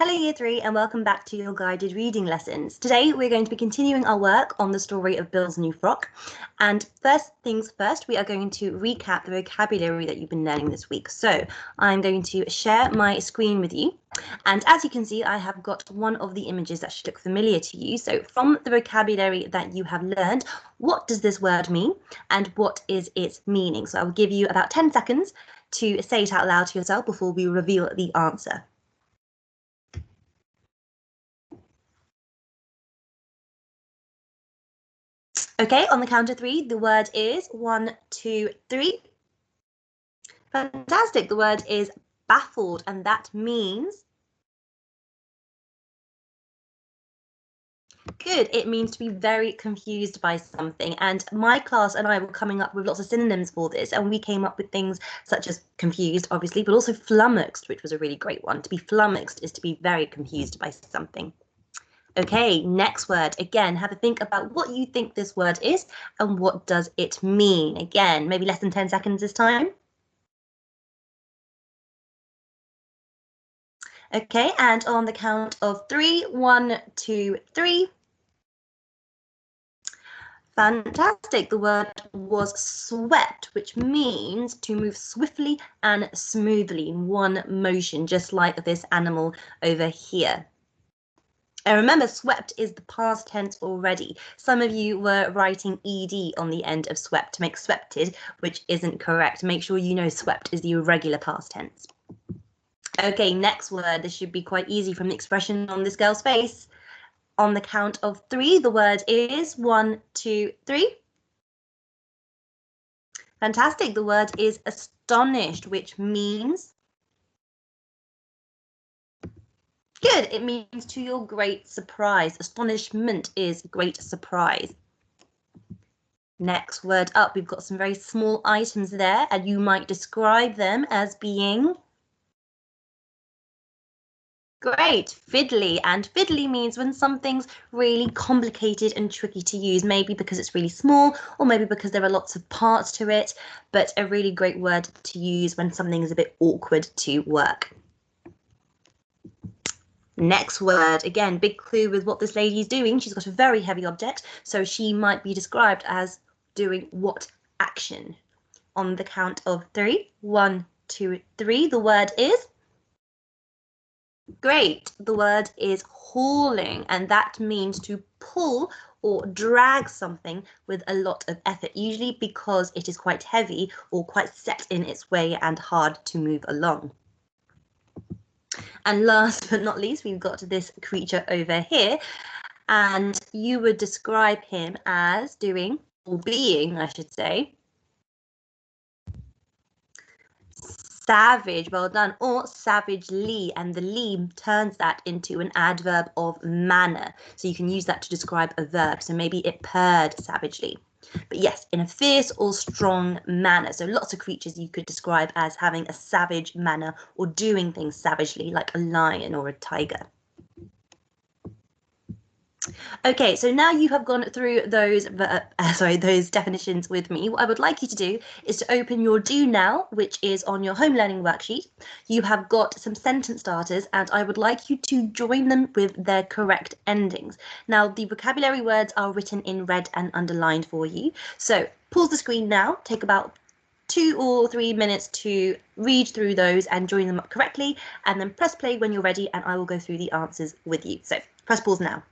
Hello Year 3 and welcome back to your guided reading lessons. Today we're going to be continuing our work on the story of Bill's New Frock. And first things first, we are going to recap the vocabulary that you've been learning this week. So I'm going to share my screen with you. And as you can see, I have got one of the images that should look familiar to you. So from the vocabulary that you have learned, what does this word mean and what is its meaning? So I will give you about 10 seconds to say it out loud to yourself before we reveal the answer. Okay, on the count of 3, the word is 1, 2, 3. Fantastic. The word is baffled, and that means good. It means to be very confused by something. And my class and I were coming up with lots of synonyms for this, and we came up with things such as confused, obviously, but also flummoxed, which was a really great one. To be flummoxed is to be very confused by something. Okay, next word. Again, have a think about what you think this word is and what does it mean. Again, maybe less than 10 seconds this time. Okay, and on the count of 3, 1, 2, 3. Fantastic. The word was swept, which means to move swiftly and smoothly in one motion, just like this animal over here. And remember, swept is the past tense already. Some of you were writing ed on the end of swept to make sweated, which isn't correct. Make sure you know swept is the irregular past tense. Okay, next word. This should be quite easy from the expression on this girl's face. On the count of 3, the word is 1, 2, 3. Fantastic. The word is astonished, which means good. It means to your great surprise. Astonishment is great surprise. Next word up, we've got some very small items there, and you might describe them as being great, fiddly. And fiddly means when something's really complicated and tricky to use, maybe because it's really small or maybe because there are lots of parts to it, but a really great word to use when something is a bit awkward to work. Next word, again, big clue with what this lady is doing. She's got a very heavy object, so she might be described as doing what action? On the count of 3, 1, 2, 3, the word is great. The word is hauling, and that means to pull or drag something with a lot of effort, usually because it is quite heavy or quite set in its way and hard to move along. And last but not least, we've got this creature over here, and you would describe him as doing, or being, I should say, savage, well done, or savagely, and the lee turns that into an adverb of manner. So you can use that to describe a verb. So maybe it purred savagely. But yes, in a fierce or strong manner. So lots of creatures you could describe as having a savage manner or doing things savagely, like a lion or a tiger. Okay, so now you have gone through those definitions with me. What I would like you to do is to open your Do Now, which is on your home learning worksheet. You have got some sentence starters, and I would like you to join them with their correct endings. Now, the vocabulary words are written in red and underlined for you. So pause the screen now, take about 2 or 3 minutes to read through those and join them up correctly, and then press play when you're ready, and I will go through the answers with you. So press pause now.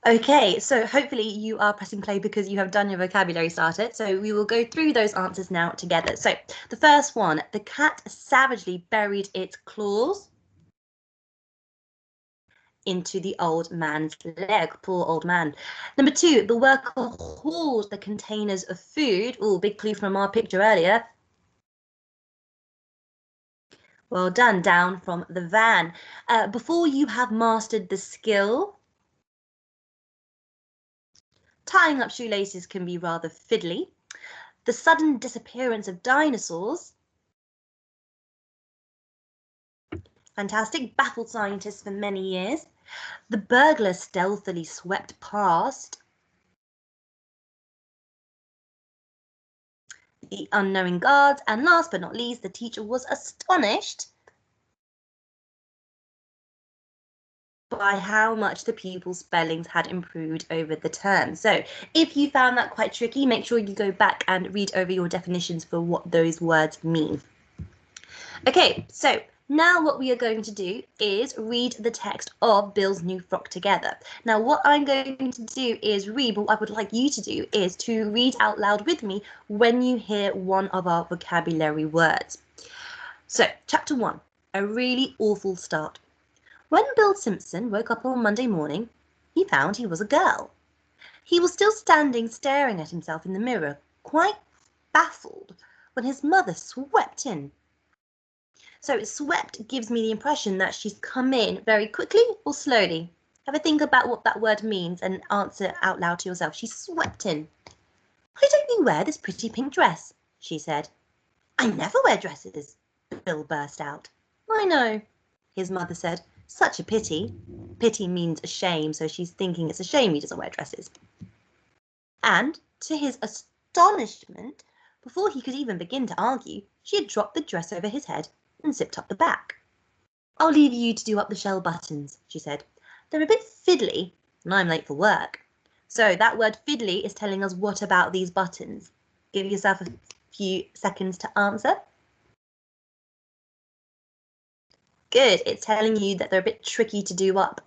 Okay, so hopefully you are pressing play because you have done your vocabulary starter. So we will go through those answers now together. So the first one, the cat savagely buried its claws into the old man's leg. Poor old man. Number 2, the worker hauled the containers of food. Oh, big clue from our picture earlier. Well done, down from the van. Before you have mastered the skill, tying up shoelaces can be rather fiddly. The sudden disappearance of dinosaurs. Fantastic, baffled scientists for many years. The burglar stealthily swept past. the unknowing guards, and last but not least, the teacher was astonished by how much the pupils' spellings had improved over the term. So if you found that quite tricky, make sure you go back and read over your definitions for what those words mean. Okay, so now what we are going to do is read the text of Bill's New Frock together. Now what I'm going to do is read, but what I would like you to do is to read out loud with me when you hear one of our vocabulary words. So, chapter 1, a really awful start. When Bill Simpson woke up on Monday morning, he found he was a girl. He was still standing staring at himself in the mirror, quite baffled, when his mother swept in. So swept gives me the impression that she's come in very quickly or slowly. Have a think about what that word means and answer out loud to yourself. She swept in. Why don't you wear this pretty pink dress? She said. I never wear dresses, Bill burst out. I know, his mother said. Such a pity. Pity means a shame, so she's thinking it's a shame he doesn't wear dresses. And, to his astonishment, before he could even begin to argue, she had dropped the dress over his head and zipped up the back. I'll leave you to do up the shell buttons, she said. They're a bit fiddly, and I'm late for work. So that word fiddly is telling us what about these buttons. Give yourself a few seconds to answer. Good, it's telling you that they're a bit tricky to do up.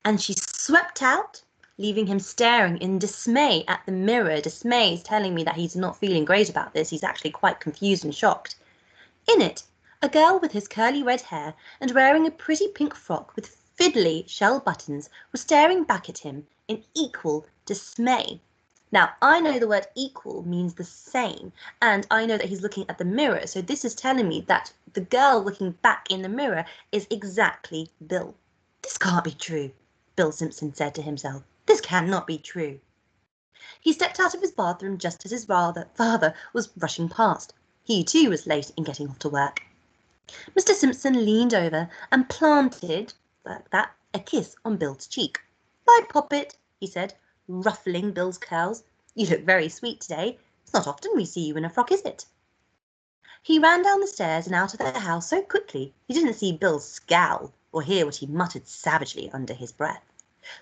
And she swept out, leaving him staring in dismay at the mirror. Dismay is telling me that he's not feeling great about this. He's actually quite confused and shocked. In it, a girl with his curly red hair and wearing a pretty pink frock with fiddly shell buttons was staring back at him in equal dismay. Now, I know the word equal means the same, and I know that he's looking at the mirror, so this is telling me that the girl looking back in the mirror is exactly Bill. This can't be true, Bill Simpson said to himself. This cannot be true. He stepped out of his bathroom just as his father was rushing past. He too was late in getting off to work. Mr. Simpson leaned over and planted, like that, a kiss on Bill's cheek. Bye, Poppet, he said, ruffling Bill's curls. You look very sweet today. It's not often we see you in a frock, is it? He ran down the stairs and out of the house so quickly he didn't see Bill scowl or hear what he muttered savagely under his breath.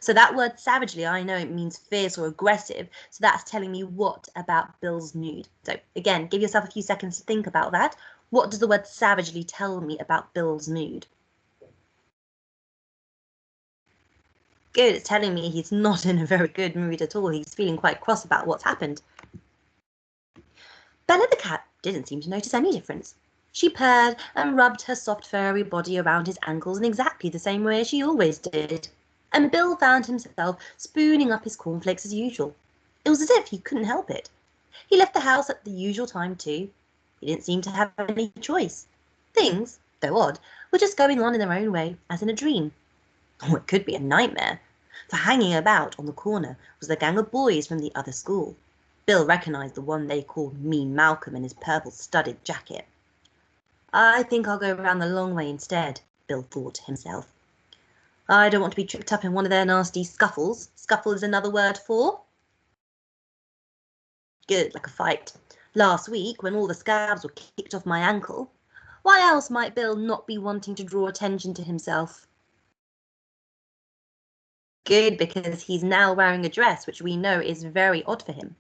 So that word savagely, I know it means fierce or aggressive, so that's telling me what about Bill's mood. So again, give yourself a few seconds to think about that. What does the word savagely tell me about Bill's mood? Good, it's telling me he's not in a very good mood at all. He's feeling quite cross about what's happened. Bella the cat didn't seem to notice any difference. She purred and rubbed her soft furry body around his ankles in exactly the same way as she always did. And Bill found himself spooning up his cornflakes as usual. It was as if he couldn't help it. He left the house at the usual time too. He didn't seem to have any choice. Things, though odd, were just going on in their own way, as in a dream. Or it could be a nightmare, for hanging about on the corner was the gang of boys from the other school. Bill recognised the one they called Mean Malcolm in his purple studded jacket. I think I'll go round the long way instead, Bill thought to himself. I don't want to be tripped up in one of their nasty scuffles. Scuffle is another word for? Good, like a fight. Last week, when all the scabs were kicked off my ankle, why else might Bill not be wanting to draw attention to himself? Good, because he's now wearing a dress, which we know is very odd for him.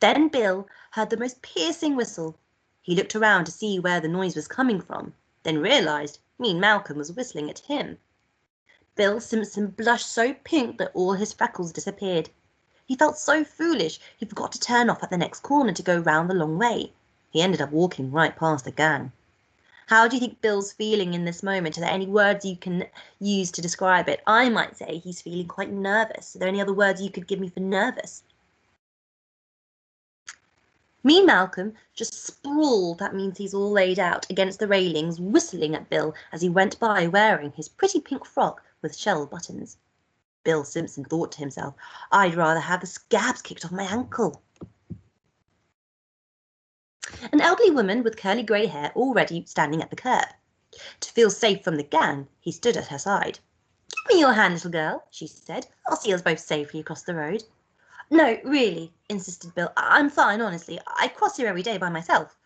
Then Bill heard the most piercing whistle. He looked around to see where the noise was coming from, then realised Mean Malcolm was whistling at him. Bill Simpson blushed so pink that all his freckles disappeared. He felt so foolish he forgot to turn off at the next corner to go round the long way. He ended up walking right past the gang. How do you think Bill's feeling in this moment? Are there any words you can use to describe it? I might say he's feeling quite nervous. Are there any other words you could give me for nervous? Mean Malcolm just sprawled, that means he's all laid out, against the railings, whistling at Bill as he went by wearing his pretty pink frock with shell buttons. Bill Simpson thought to himself, I'd rather have the scabs kicked off my ankle. An elderly woman with curly grey hair already standing at the curb. To feel safe from the gang, he stood at her side. Give me your hand, little girl, she said. I'll see us both safely across the road. No, really, insisted Bill. I'm fine, honestly. I cross here every day by myself.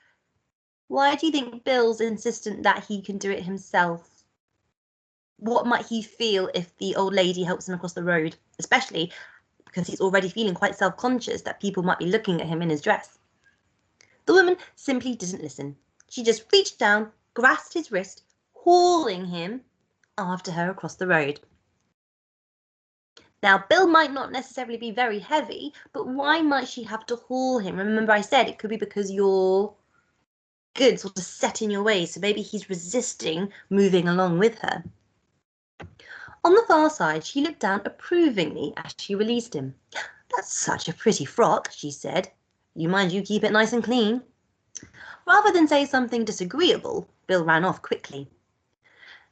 Why do you think Bill's insistent that he can do it himself? What might he feel if the old lady helps him across the road, especially because he's already feeling quite self-conscious that people might be looking at him in his dress? The woman simply didn't listen. She just reached down, grasped his wrist, hauling him after her across the road. Now, Bill might not necessarily be very heavy, but why might she have to haul him? Remember I said it could be because you're good, sort of set in your way, so maybe he's resisting moving along with her. On the far side, she looked down approvingly as she released him. That's such a pretty frock, she said. You mind you keep it nice and clean? Rather than say something disagreeable, Bill ran off quickly.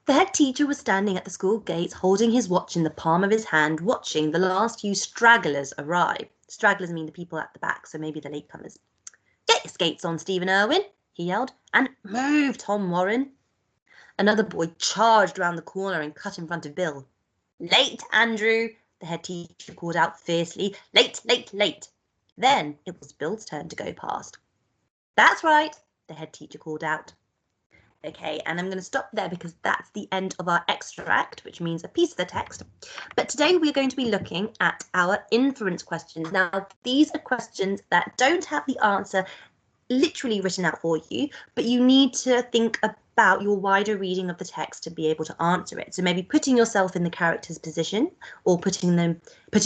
The head teacher was standing at the school gates holding his watch in the palm of his hand, watching the last few stragglers arrive. Stragglers mean the people at the back, so maybe the latecomers. Get your skates on, Stephen Irwin, he yelled, and move, Tom Warren. Another boy charged round the corner and cut in front of Bill. Late, Andrew, the head teacher called out fiercely. Late, late, late. Then it was Bill's turn to go past. That's right, the head teacher called out. Okay, and I'm going to stop there because that's the end of our extract, which means a piece of the text. But today we're going to be looking at our inference questions. Now, these are questions that don't have the answer literally written out for you, but you need to think about your wider reading of the text to be able to answer it. So maybe putting yourself in the character's position, or putting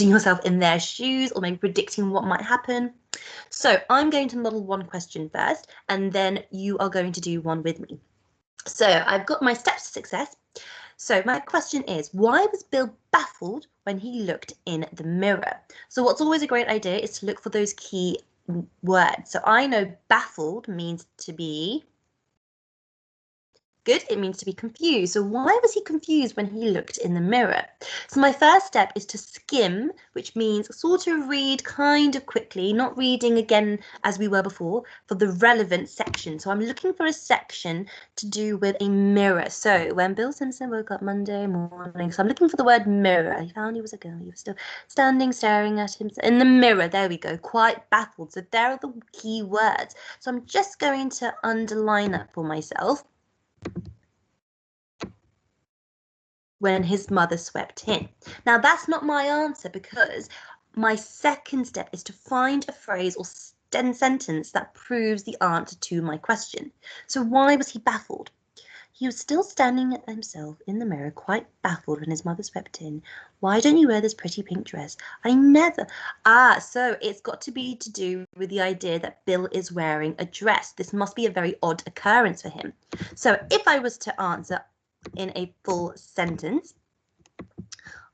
yourself in their shoes, or maybe predicting what might happen. So I'm going to model one question first, and then you are going to do one with me. So I've got my steps to success. So my question is, why was Bill baffled when he looked in the mirror? So what's always a great idea is to look for those key words. So I know baffled means to be good, it means to be confused. So why was he confused when he looked in the mirror? So my first step is to skim, which means sort of read kind of quickly, not reading again as we were before, for the relevant section. So I'm looking for a section to do with a mirror. So when Bill Simpson woke up Monday morning, so I'm looking for the word mirror. He found he was a girl. He was still standing, staring at him in the mirror. There we go, quite baffled. So there are the key words. So I'm just going to underline that for myself. When his mother swept in. Now that's not my answer because my second step is to find a phrase or sentence that proves the answer to my question. So why was he baffled? He was still standing at himself in the mirror, quite baffled when his mother swept in. Why don't you wear this pretty pink dress? I never. So it's got to be to do with the idea that Bill is wearing a dress. This must be a very odd occurrence for him. So if I was to answer in a full sentence,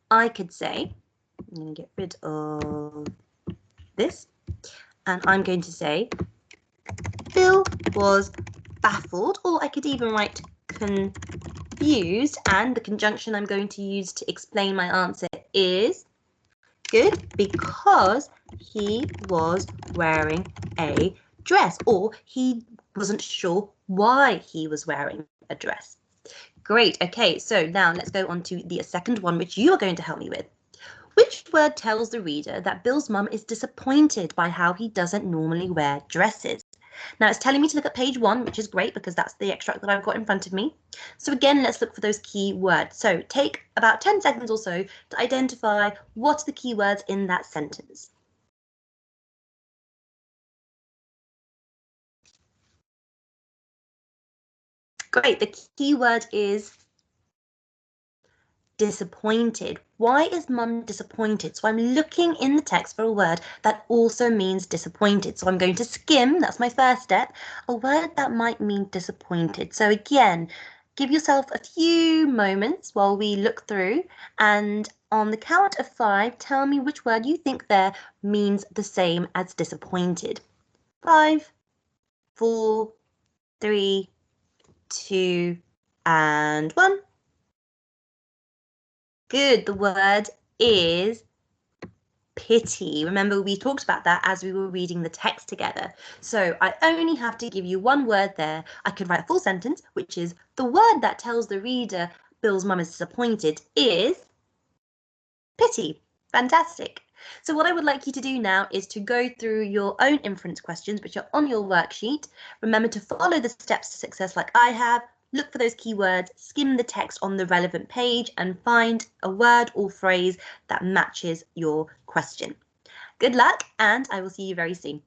I could say, I'm going to get rid of this, and I'm going to say, Bill was baffled, or I could even write confused, and the conjunction I'm going to use to explain my answer is good because he was wearing a dress, or he wasn't sure why he was wearing a dress. Great. Okay, so now let's go on to the second one, which you are going to help me with. Which word tells the reader that Bill's mum is disappointed by how he doesn't normally wear dresses? Now it's telling me to look at page 1, which is great because that's the extract that I've got in front of me. So again, let's look for those key words. So take about 10 seconds or so to identify what are the key words in that sentence. Great, the key word is disappointed. Why is mum disappointed? So I'm looking in the text for a word that also means disappointed. So I'm going to skim, that's my first step, a word that might mean disappointed. So again, give yourself a few moments while we look through, and on the count of 5, tell me which word you think there means the same as disappointed. 5, 4, 3, 2, and 1. Good, the word is pity. Remember, we talked about that as we were reading the text together. So I only have to give you one word there. I could write a full sentence, which is the word that tells the reader Bill's mum is disappointed is pity. Fantastic. So what I would like you to do now is to go through your own inference questions, which are on your worksheet. Remember to follow the steps to success like I have. Look for those keywords, skim the text on the relevant page, and find a word or phrase that matches your question. Good luck, and I will see you very soon.